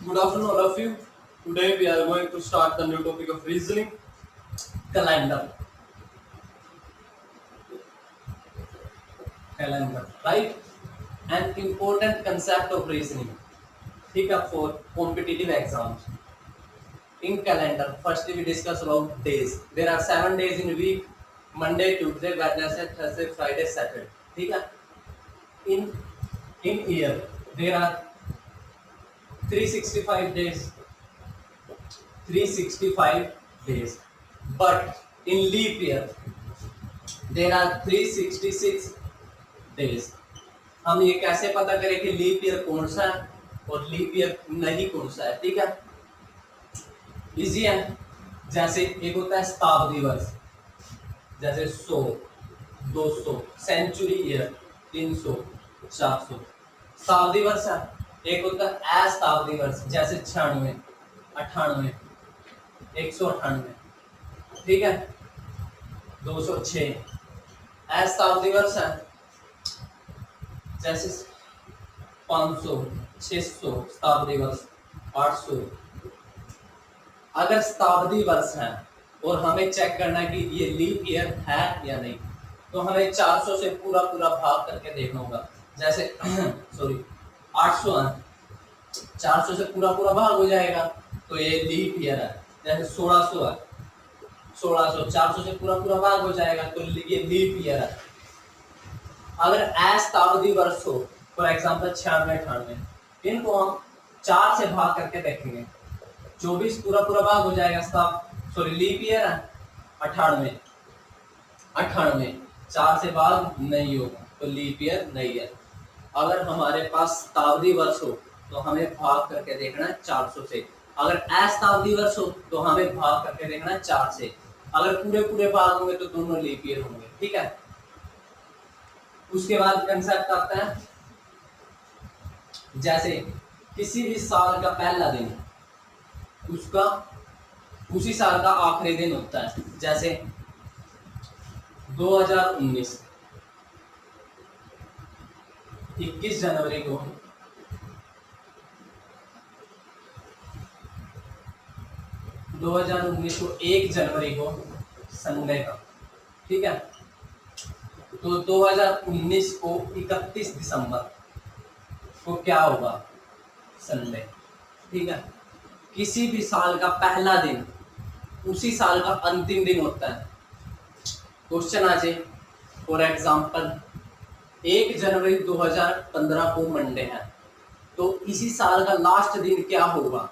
Good afternoon, all of you. Today we are going to start the new topic of reasoning, calendar. Calendar, right? An important concept of reasoning. Pick up for competitive exams. In calendar, firstly we discuss about days. There are 7 days in a week: Monday, Tuesday, Wednesday, Thursday, Friday, Saturday. ठीक है? In year, there are 365 days. 365 days. But in leap year, there are 366 days. हम ये कैसे पता करें कि leap year कौन सा है और लीप ईयर नहीं कौन सा है? ठीक है, इजी है। जैसे एक होता है शताब्दी वर्ष, जैसे 100, 200, सेंचुरी ईयर 300, 400 शताब्दी वर्ष है। एक होता है अशताब्दी वर्ष, जैसे 96, 98, 198, ठीक है, 206 अशताब्दी वर्ष है। जैसे 500, 600 शताब्दी वर्ष, 800। अगर शताब्दी वर्ष है और हमें चेक करना है कि ये लीप ईयर है या नहीं, तो हमें 400 से पूरा पूरा भाग करके देखना होगा। जैसे सॉरी 800 है, 400 से पूरा पूरा भाग हो जाएगा तो ये लीप ईयर है। जैसे 1600 है, 1600 400 से पूरा पूरा भाग हो जाएगा तो ये लीप ईयर है। अगर अशताब्दी वर्ष हो, फॉर एग्जाम्पल 96, 98, इनको हम 4 से भाग करके देखेंगे, 24 पूरा पूरा भाग हो जाएगा। सॉरी लीप ईयर है 98, 4 से भाग नहीं होगा तो लीप ईयर नहीं है। अगर हमारे पास शताब्दी वर्ष हो तो हमें भाग करके देखना है 400 से। अगर अशताब्दी वर्ष हो तो हमें भाग करके देखना है 4 से। अगर पूरे पूरे भाग होंगे तो दोनों लीप ईयर होंगे, ठीक है। उसके बाद कंसेप्ट आता है, जैसे किसी भी साल का पहला दिन उसका उसी साल का आखिरी दिन होता है। जैसे 2019 21 जनवरी को 2019 को 1 जनवरी को संडे का, ठीक है। तो 2019 को 31 दिसंबर को क्या होगा? संडे, ठीक है। किसी भी साल का पहला दिन उसी साल का अंतिम दिन होता है। क्वेश्चन आ जाए, फॉर एग्जाम्पल 1 जनवरी 2015 को मंडे है, तो इसी साल का लास्ट दिन क्या होगा?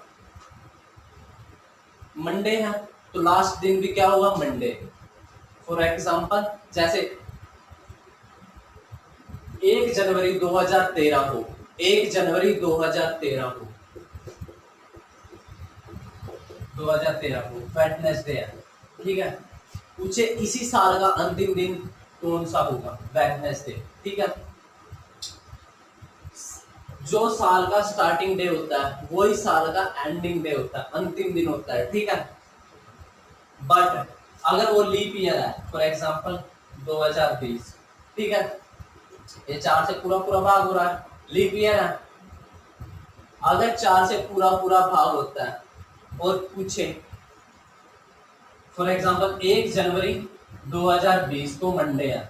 मंडे है तो लास्ट दिन भी क्या होगा? मंडे। फॉर एग्जाम्पल जैसे 1 जनवरी 2013 को 1 जनवरी 2013 को 2013 को वेडनेसडे है, ठीक है। पूछे इसी साल का अंतिम दिन कौन सा होगा? वेडनेसडे, ठीक है। जो साल का स्टार्टिंग डे होता है वही साल का एंडिंग डे होता है, अंतिम दिन होता है, ठीक है। बट अगर वो लीप ईयर है, फॉर एग्जांपल 2020, ठीक है, ये 4 से पूरा पूरा भाग हो रहा है, लीप ईयर है। अगर 4 से पूरा पूरा भाग होता है और पूछे फॉर एग्जांपल 1 जनवरी 2020 को मंडे है,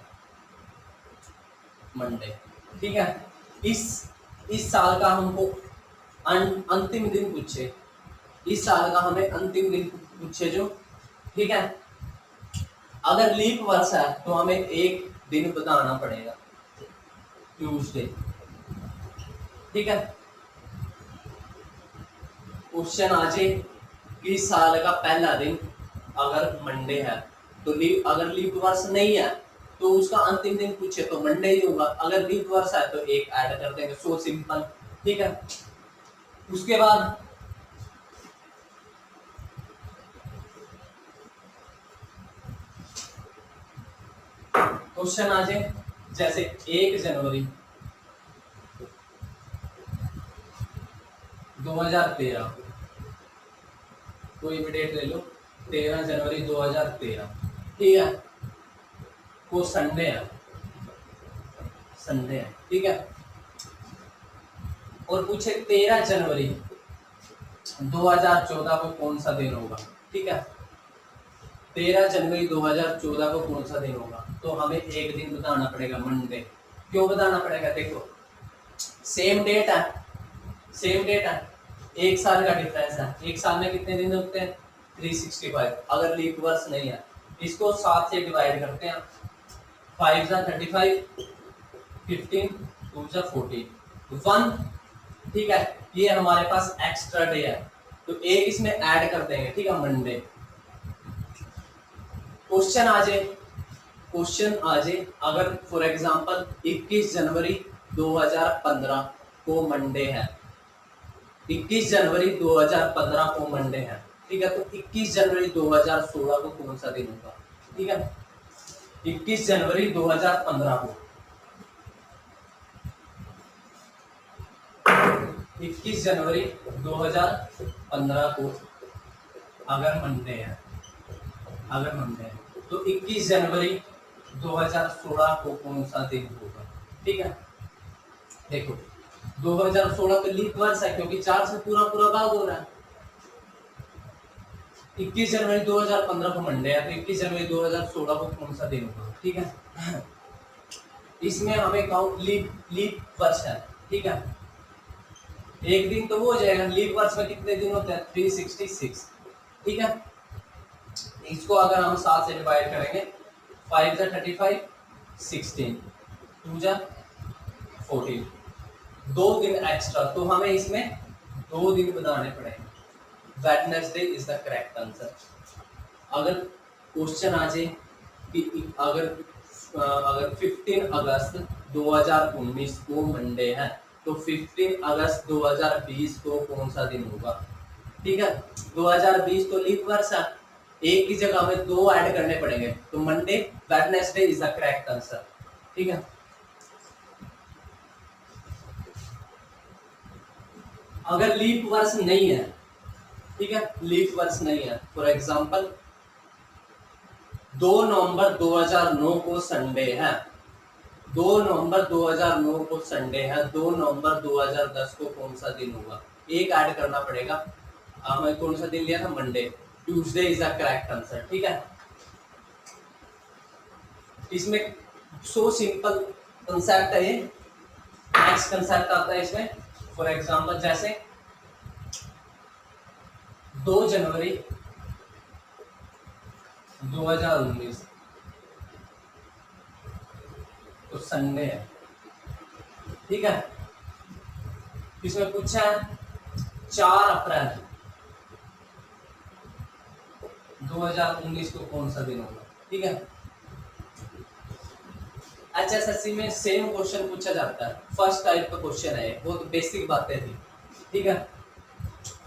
मंडे, ठीक है। इस साल का हमको अंतिम दिन पूछे, इस साल का हमें अंतिम दिन पूछे जो, ठीक है। अगर लीप वर्ष है तो हमें एक दिन बताना पड़ेगा, ट्यूसडे, ठीक है। क्वेश्चन आ जाए कि साल का पहला दिन अगर मंडे है तो अगर लीप वर्ष नहीं है तो उसका अंतिम दिन पूछे तो मंडे ही होगा। अगर लीप वर्ष है तो एक ऐड कर देंगे, सो सिंपल, ठीक है। उसके बाद क्वेश्चन आ जाए, जैसे 1 जनवरी 2013, कोई भी डेट ले लो, 13 जनवरी 2013, ठीक है, वो संडे है, संडे है, ठीक है। और पूछे 13 जनवरी 2014 को कौन सा दिन होगा, ठीक है। 13 जनवरी 2014 को कौन सा दिन होगा, तो हमें एक दिन बताना पड़ेगा, मंडे। क्यों बताना पड़ेगा, देखो सेम डेट है, सेम डेट है, एक साल का डिफरेंस है। एक साल में कितने दिन होते हैं, 365। अगर लीप वर्ष नहीं है, इसको 7 से डिवाइड करते हैं, 5 जा 35, 15, 2 जा 14, 1, ठीक है। ये हमारे पास एक्स्ट्रा डे है, तो एक इसमें ऐड कर देंगे, ठीक है, मंडे। क्वेश्चन आ जाए, क्वेश्चन आ जाए, अगर फॉर एग्जांपल 21 जनवरी 2015 को मंडे है, 21 जनवरी 2015 को मंडे है, ठीक है, तो 21 जनवरी 2016 को कौन सा दिन होगा, ठीक है। 21 जनवरी 2015 को, 21 जनवरी 2015 को अगर मंडे है, अगर मंडे है, तो 21 जनवरी 2016 को कौन सा दिन होगा, ठीक है। देखो 2016 तो लीप वर्ष है, क्योंकि 4 से पूरा पूरा भाग हो रहा है। 21 जनवरी 2015 को मंडे है, तो 21 जनवरी 2016 को कौन सा दिन होगा, ठीक है। इसमें हमें काउंट लीप वर्ष है, ठीक है। एक दिन तो वो हो जाएगा, लीप वर्ष में कितने दिन होते हैं, 366, ठीक है। इसको अगर हम 7 से डिवाइड करेंगे, 5 जा 35, 16, 2 जा 14, 2 दिन एक्स्ट्रा, तो हमें इसमें 2 दिन बताने पड़ेंगे। Wednesday is the correct answer. अगर क्वेश्चन आ जाए कि अगर 15 अगस्त 2019 को मंडे है, तो 15 अगस्त 2020 को कौन सा दिन होगा, ठीक है। 2020 तो लीप वर्ष है, एक की जगह हमें 2 ऐड करने पड़ेंगे, तो Monday Wednesday is the correct answer, ठीक है। अगर लीप वर्ष नहीं है, ठीक है, लीप वर्ष नहीं है, फॉर एग्जांपल 2 नवंबर 2009 को संडे है, 2 नवंबर 2009 को संडे है, 2 नवंबर 2010 को कौन सा दिन होगा, एक ऐड करना पड़ेगा। हमें कौन सा दिन लिया था, Monday, Tuesday is the correct answer, ठीक है। इसमें सो सिंपल कंसेप्ट है ये। नेक्स्ट कंसेप्ट आता है इसमें, फॉर एग्जांपल जैसे 2 जनवरी 2019 तो संडे है, ठीक है। इसमें पूछा है 4 अप्रैल 2019 को कौन सा दिन होगा, ठीक है। HSSC में सेम क्वेश्चन पूछा जाता है, फर्स्ट टाइप का क्वेश्चन है, बहुत बेसिक बातें थी, ठीक है।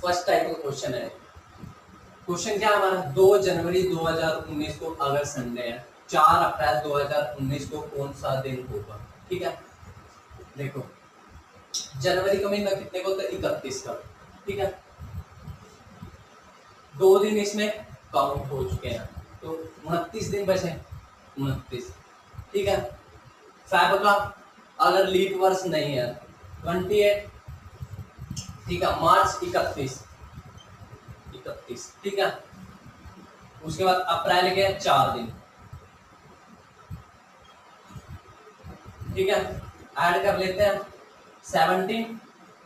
फर्स्ट टाइप का क्वेश्चन है। क्वेश्चन क्या हमारा, 2 जनवरी 2019 को अगर संडे है, 4 अप्रैल 2019 को कौन सा दिन होगा, ठीक है। देखो जनवरी का महीना कितने को होता है, 31 का, ठीक है। 2 दिन इसमें काउंट हो चुके हैं, तो 29 दिन बचे, 29, ठीक है। फेब का अगर लीप वर्ष नहीं है 28, ठीक है। मार्च 31, ठीक है। उसके बाद अप्रैल के 4 दिन, ठीक है। ऐड कर लेते हैं 17,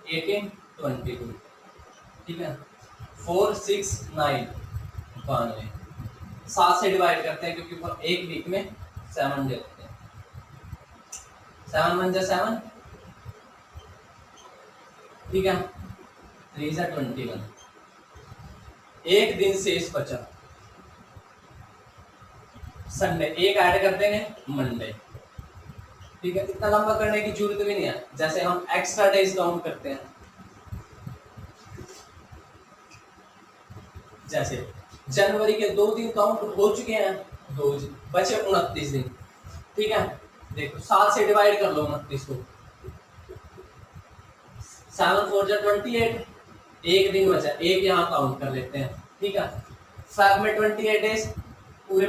18, 22, ठीक है। 4, 6, 9, 92, 7 से डिवाइड करते हैं, क्योंकि एक वीक में 7 डे होते हैं। 7 1 जा 7, ठीक है। 3 जा 21, एक दिन शेष बचा संडे, एक ऐड कर देंगे मंडे, ठीक है। इतना लंबा करने की जरूरत भी नहीं है, जैसे हम एक्स्ट्रा डेज काउंट करते हैं, जैसे जनवरी के 2 दिन काउंट हो चुके हैं, 2 बचे 29 दिन, ठीक है। देखो 7 से डिवाइड कर लो 29 को, 7 4 जा 28, एक दिन बचा, एक यहाँ काउंट कर लेते हैं, ठीक है। फेब में 28 डेज पूरे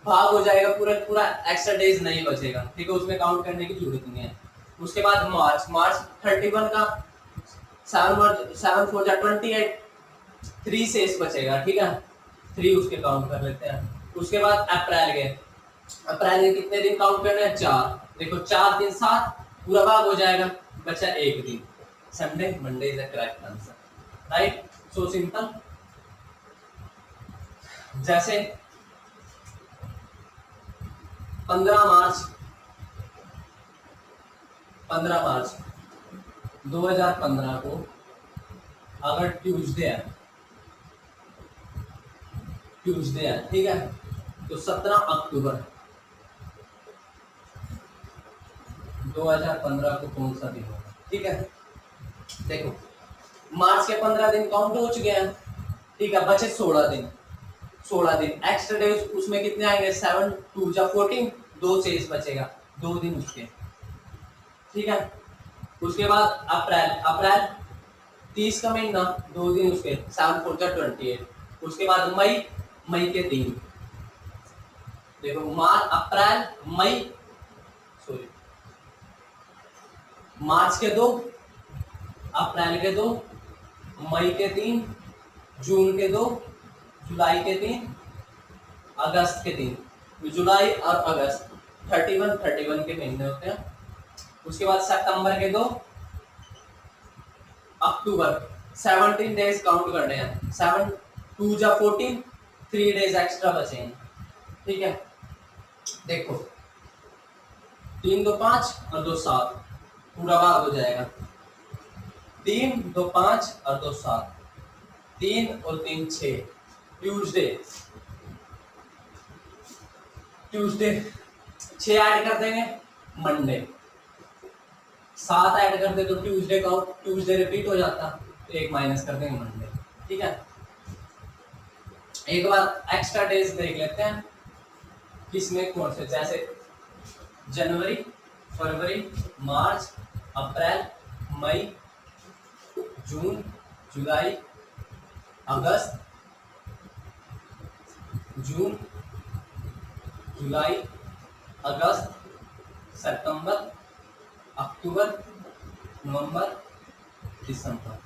भाग हो जाएगा, पूरा एक्स्ट्रा डेज नहीं बचेगा, ठीक है, उसमें काउंट करने की जरूरत नहीं है। उसके बाद मार्च 31 का 7 4 जा 28, 3 शेष बचेगा, ठीक है, 3 उसके काउंट कर लेते हैं। उसके बाद अप्रैल के, अप्रैल के कितने दिन काउंट करने हैं? 4। देखो 4 दिन 7, पूरा भाग हो जाएगा, बचा एक दिन, Sunday, Monday is the correct answer, right, so simple. जैसे 15 मार्च 2015 को अगर ट्यूसडे है, ठीक है, तो 17 अक्टूबर 2015 को कौन सा दिन होगा? ठीक है, देखो मार्च के 15 दिन काउंट हो चुके हैं, ठीक है, बचे 16 दिन, 16 दिन एक्स्ट्रा डे उसमें कितने आएंगे? 7 2 जा 14, 2 शेष बचेगा, 2 दिन उसके, ठीक है। उसके बाद अप्रैल 30 का महीना, 2 दिन उसके, 7 4 जा 28। उसके बाद मई के 3, देखो अप्रैल मई, सॉरी, मार्च के 2, अप्रैल के 2, मई के 3, जून के 2, जुलाई के 3, अगस्त के 3। जुलाई और अगस्त 31 के महीने होते हैं। उसके बाद सितंबर के 2, अक्टूबर 17 डेज काउंट करने हैं, 7 2 जा 14, 3 डेज एक्स्ट्रा बचेंगे, ठीक है। देखो 3 2 5 और 2 7, पूरा भाग हो जाएगा, 3 2 5 और 2 7, 3 और 3 6, ट्यूसडे 6 ऐड कर देंगे, मंडे 7 ऐड कर दे तो ट्यूसडे रिपीट हो जाता, तो 1 माइनस कर देंगे मंडे, ठीक है। एक बार एक्स्ट्रा डेज देख लेते हैं किसमें कौन से, जैसे जनवरी, फरवरी, मार्च, अप्रैल, मई, जून, जुलाई, अगस्त, जून, जुलाई, अगस्त, सितंबर, अक्टूबर, नवंबर, दिसंबर।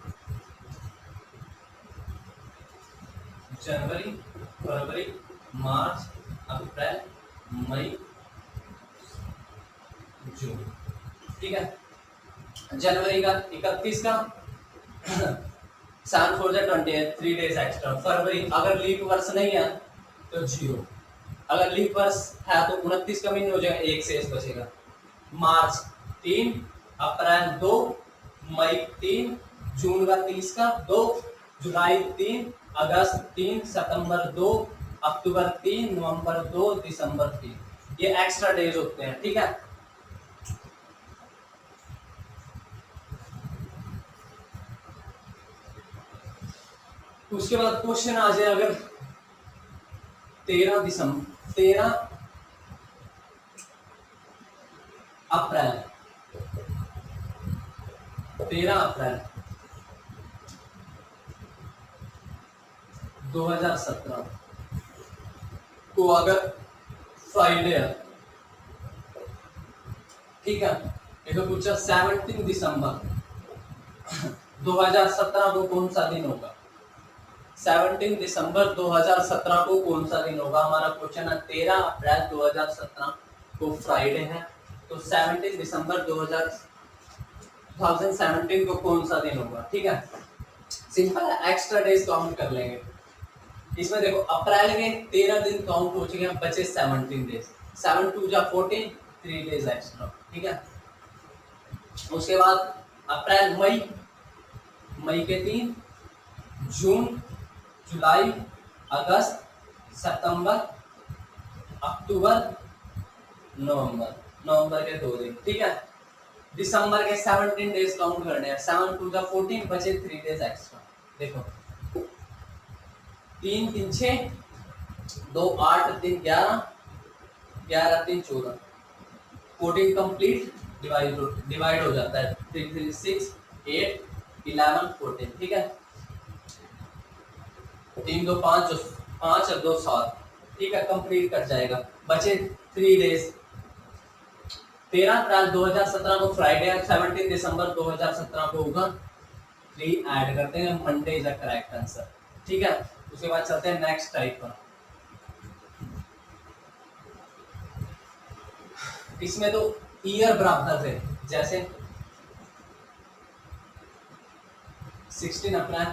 जनवरी, फरवरी, मार्च, अप्रैल, मई, जून, ठीक है। जनवरी का 31 का 7 4 जा 28, 3 डेज एक्स्ट्रा। फरवरी अगर लीप वर्ष नहीं है तो 0, अगर लीप वर्ष है तो 29 का महीना हो जाएगा, 1 शेष बचेगा। मार्च 3, अप्रैल 2, मई 3, जून का 30 का 2, जुलाई 3, अगस्त 3, सितंबर 2, अक्टूबर 3, नवंबर 2, दिसंबर 3, ये एक्स्ट्रा डेज होते हैं, ठीक है। उसके बाद क्वेश्चन आ जाए अगर 13 अप्रैल 2017 को अगर फ्राइडे है, ठीक है, देखो पूछा 17 दिसंबर 2017 को कौन सा दिन होगा? 17 दिसंबर 2017 को कौन सा दिन होगा? हमारा क्वेश्चन है 13 अप्रैल 2017 को फ्राइडे है, तो 17 दिसंबर 2017 को कौन सा दिन होगा, ठीक है। सिंपल है, एक्स्ट्रा डेज काउंट कर लेंगे। इसमें देखो अप्रैल के 13 दिन काउंट हो चुके हैं, बचे 17 डेज, 7 2 जा 14, 3 डेज एक्स्ट्रा, ठीक है। उसके बाद अप्रैल मई के 3, जून, जुलाई, अगस्त, सितंबर, अक्टूबर, नवंबर के 2 दिन, ठीक है। दिसंबर के 17 डेज काउंट करने हैं, 7 2 जा 14, बचे 3 डेज एक्स्ट्रा। देखो 3 3 6, 2 8 3 11, 11 3 14, 14 कंप्लीट, डिवाइड हो जाता है, 3 3 6 8 11 14, ठीक है। 3 2 5 5 और 2 7, ठीक है, कंप्लीट कर जाएगा, बचे 3 डेज। 13 अप्रैल 2017 को फ्राइडे है, 17 दिसंबर 2017 को होगा, 3 ऐड करते हैं, Monday is the correct answer, ठीक है, उसके बाद चलते हैं नेक्स्ट टाइप पर। इसमें तो ईयर बराबर थे, जैसे 16 अप्रैल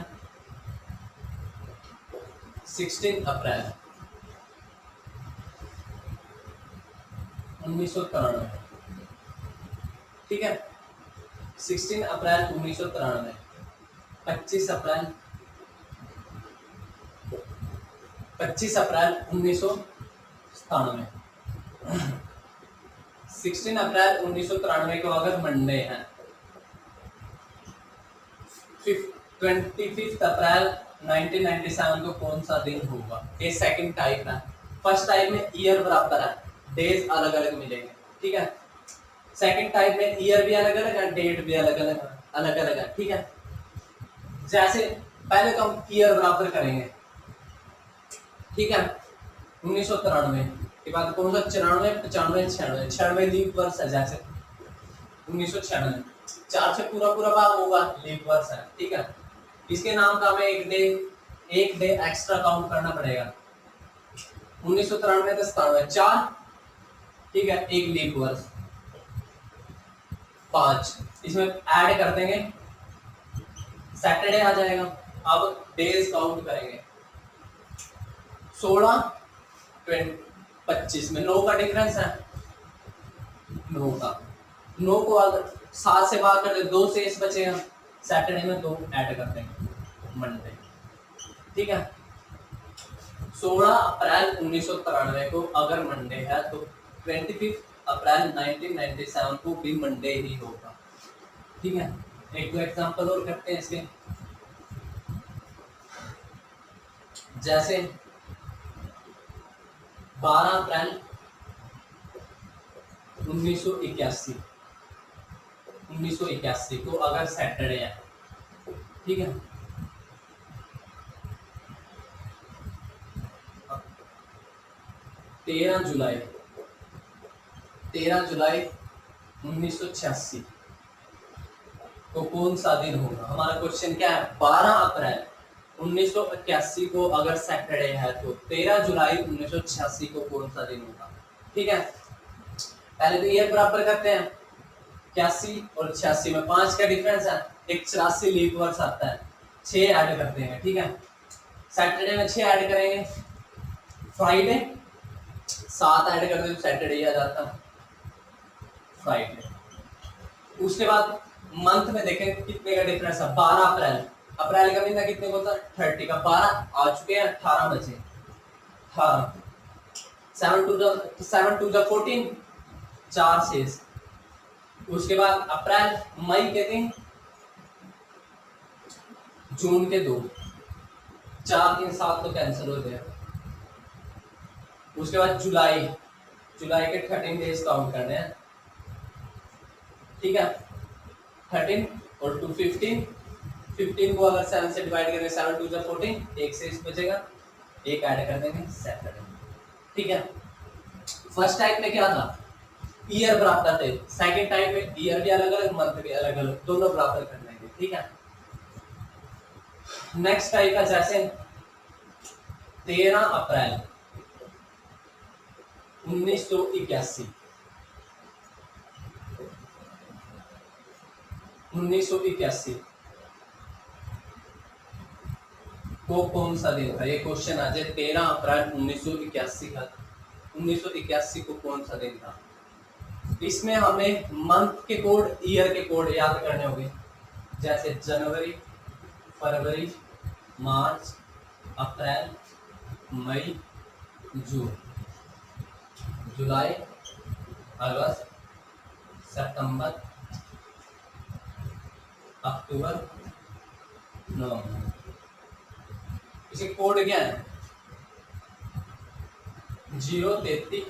1993, ठीक है। 16 अप्रैल 1993, 25 अप्रैल 1997। 16 अप्रैल 1993 को अगर मंडे है, 25 अप्रैल 1997 को कौन सा दिन होगा? ये सेकंड टाइप है। फर्स्ट टाइप में ईयर बराबर है, डेज अलग अलग मिलेंगे, ठीक है। सेकंड टाइप में ईयर भी अलग अलग है, डेट भी अलग अलग है, ठीक है। जैसे पहले तो हम ईयर बराबर करेंगे, ठीक है। 1993 के बाद कौन सा? 94, 95, 96, 96 लीप वर्ष है, जैसे 1996, 4 से पूरा पूरा भाग होगा, लीप वर्ष है, ठीक है। इसके नाम का हमें एक डे एक्स्ट्रा काउंट करना पड़ेगा। 1993 से 97, 4, ठीक है, एक लीप वर्ष, 5, इसमें ऐड कर देंगे, सैटरडे आ जाएगा। अब डेज काउंट करेंगे, 16, 25 में 9 का डिफरेंस है, 9 का, 9 को अगर 7 से भाग कर दे, 2 शेष बचेगा, सैटरडे में 2 ऐड कर देंगे, मंडे, ठीक है। 16 अप्रैल 1993 को अगर मंडे है तो 25 अप्रैल 1997 को भी मंडे ही होगा, ठीक है। एक दो एग्जांपल और करते हैं इसके, जैसे 12 अप्रैल 1981 को अगर सैटरडे है, ठीक है। 13 जुलाई 1986 तो कौन सा दिन होगा? हमारा क्वेश्चन क्या है? 12 अप्रैल 1981 को अगर सैटरडे है तो 13 जुलाई 1986 को कौन सा दिन होगा, ठीक है। पहले तो ईयर बराबर करते हैं, 81 और 86 में 5 का डिफरेंस है, एक 84 लीप वर्ष आता है, 6 ऐड करते हैं, ठीक है। सैटरडे में 6 ऐड करेंगे, फ्राइडे 7 ऐड कर दे तो सैटरडे आ जाता है, फ्राइडे। उसके बाद मंथ में देखें कितने का डिफरेंस है, 12 अप्रैल का महीना कितने को था? 30 का, 12 आ चुके हैं, 18 बचे, 18, 7 टू 14, 4 शेष। उसके बाद अप्रैल, मई के दिन, जून के 2, 4 3 7 तो कैंसिल हो गया। उसके बाद जुलाई के 13 डेज काउंट करने हैं, ठीक है। 13 और 2 15 को अगर 7 से डिवाइड करें, 7 टू 14, एक से इस बचेगा, एक ऐड कर देंगे, सैटरडे, ठीक है। फर्स्ट टाइप में क्या था? ईयर बराबर थे, सेकंड टाइप में ईयर भी अलग अलग, मंथ भी अलग अलग, दोनों बराबर कर लेंगे, ठीक है। नेक्स्ट टाइप है जैसे 13 अप्रैल 1981 को कौन सा दिन था? ये क्वेश्चन आ जाए, 13 अप्रैल 1981 को कौन सा दिन था? इसमें हमें मंथ के कोड, ईयर के कोड याद करने होंगे, जैसे जनवरी, फरवरी, मार्च, अप्रैल, मई, जून, जुलाई, अगस्त, सितंबर, अक्टूबर, नवंबर। इसे कोड क्या है? 033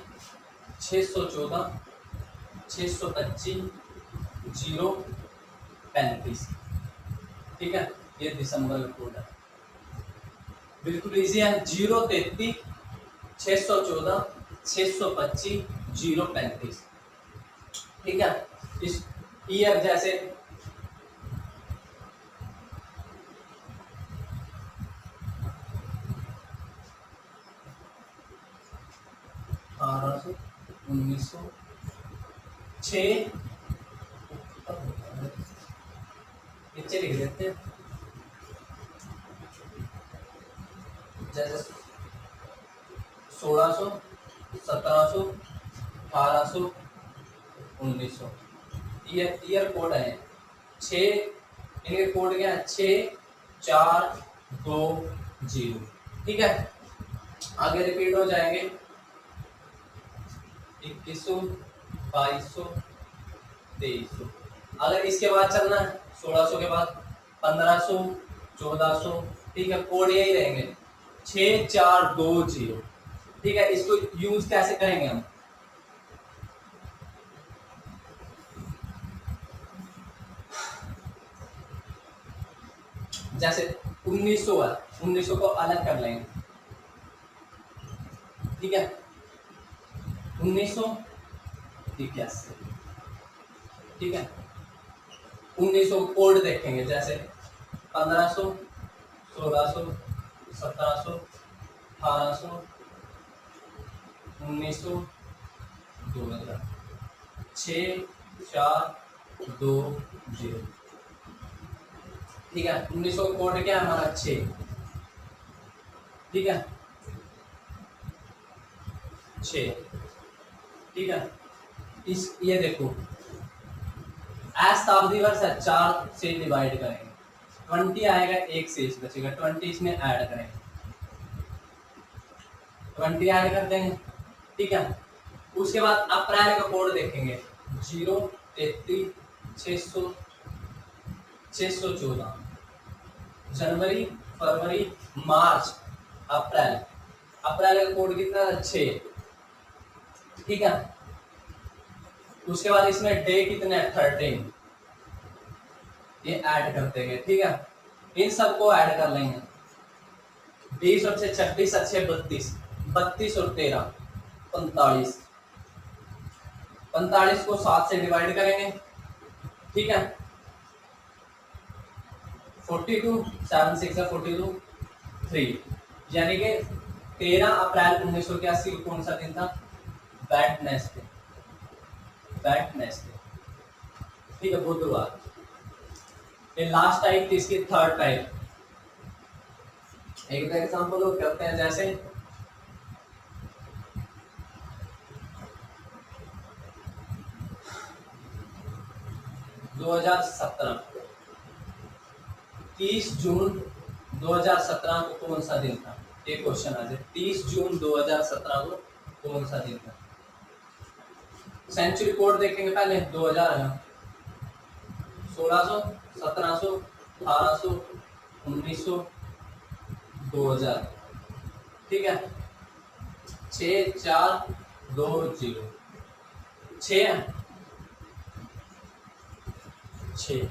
614 625 035, ठीक है। ये दिसंबर का कोड है, बिल्कुल इजी है। 033 614 625 035, ठीक है। इस ईयर जैसे 1906 नीचे लिख देते हैं, जैसे 1600, 1700, 1800, 1900 ईयर कोड है। 6 इनके कोड क्या है? 6420। ठीक है, आगे रिपीट हो जाएंगे 2100, 2200, 2300। अगर इसके बाद चलना है 1600 के बाद 1500, 1400। ठीक है, कोड यही रहेंगे 6420। ठीक है, इसको यूज कैसे करेंगे हम? जैसे 1900 है, 1900 को अलग कर लेंगे। ठीक है, 1900 ठीक है, ठीक है 1900 कोड देखेंगे, जैसे 1500, 1600, 1700, 1800, 1900, 2000, 6420। ठीक है, 1900 कोड क्या है हमारा? 6। ठीक है, 6। ठीक है, इस ये देखो शताब्दी वर्ष है, 4 से डिवाइड करेंगे, 20 आएगा, 1 शेष बचेगा, 20 इसमें ऐड करेंगे, 20 ऐड कर देंगे। ठीक है, उसके बाद अप्रैल का कोड देखेंगे 0, 33, 600, 614। जनवरी, फरवरी, मार्च, अप्रैल, अप्रैल का कोड कितना? 6। ठीक है, उसके बाद इसमें डे कितने हैं? 13, ये ऐड कर देंगे। ठीक है, इन सबको ऐड कर लेंगे, 20 और 6 26, अच्छे 32, 32 और 13 45, 45 को 7 से डिवाइड करेंगे। ठीक है, 42, 7 6 42, 3, यानी कि 13 अप्रैल 1981 को कौन सा दिन था? Wednesday, Wednesday. ठीक है, बुधवार। ये लास्ट टाइप थी, इसकी थर्ड टाइप। एक एग्जांपल लोग करते हैं, जैसे 2017, 30 जून 2017 को कौन सा दिन था? ये क्वेश्चन आ जाए, 30 जून 2017 को कौन सा दिन था? सेंचुरी कोड देखेंगे पहले, 2000 है, 1600, 1700, 1800, 1900, 2000। ठीक है, 6420, 6 6।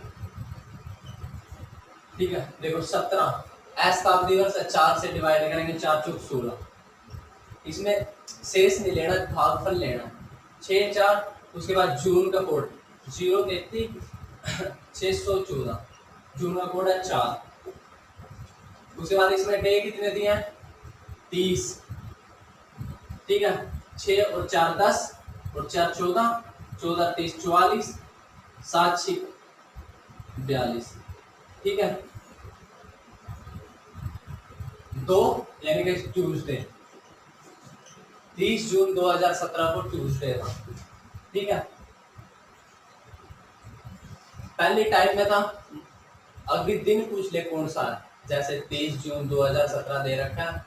ठीक है, देखो 17 शताब्दी वर्ष 4 से डिवाइड करेंगे, 4 चौक 16, इसमें शेष नहीं लेना, भागफल लेना। 6 4, उसके बाद जून का कोड 033 614, जून का कोड है 4। उसके बाद इसमें डे कितने दिए हैं? 30। ठीक है, 6 और 4 10 और 4 14, 14 30 44, 7 6 42। ठीक है, 2 यानी कि ट्यूसडे, 30 जून 2017 को ट्यूसडे था। ठीक है, पहली टाइप में था, अगली दिन पूछ ले कौन सा है, जैसे 23 जून 2017 दे रखा है,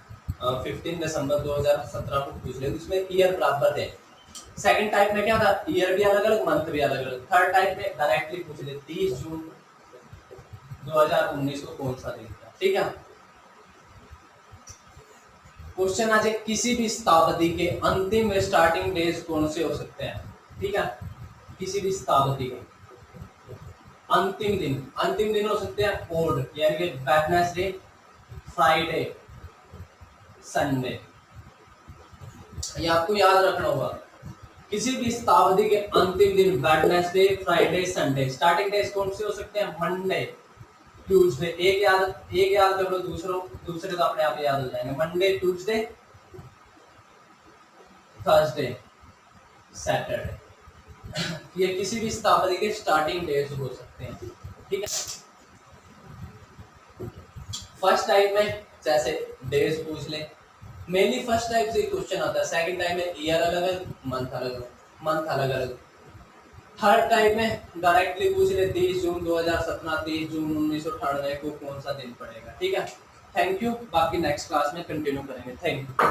15 दिसंबर 2017 को पूछ ले, उसमें ईयर बराबर थे। सेकंड टाइप में क्या था? ईयर भी अलग अलग, मंथ भी अलग अलग। थर्ड टाइप में डायरेक्टली पूछ ले 30 जून 2019 को कौन सा दिन था। ठीक है, क्वेश्चन आज किसी भी शताब्दी के अंतिम स्टार्टिंग डेज कौन से हो सकते हैं? ठीक है, किसी भी शताब्दी के अंतिम दिन हो सकते हैं ओड, यानी कि वेडनेसडे, फ्राइडे, संडे। ये आपको याद रखना होगा, किसी भी शताब्दी के अंतिम दिन Wednesday, Friday, Sunday. Starting days कौन से हो सकते हैं? Monday, Tuesday. एक याद कर लो, दूसरे तो अपने आप याद हो जाएंगे। Monday, Tuesday, Thursday, Saturday. ये किसी भी स्थापति के स्टार्टिंग डेज हो सकते हैं, ठीक है। फर्स्ट टाइप में जैसे डेज पूछ ले, मेनली फर्स्ट टाइप से क्वेश्चन आता है। सेकंड टाइप में ईयर अलग अलग, मंथ अलग अलग। थर्ड टाइप में डायरेक्टली पूछ ले 30 जून 2017, 30 जून 1998 को कौन सा दिन पड़ेगा, ठीक है। थैंक यू, बाकी नेक्स्ट क्लास में कंटिन्यू करेंगे। Thank you.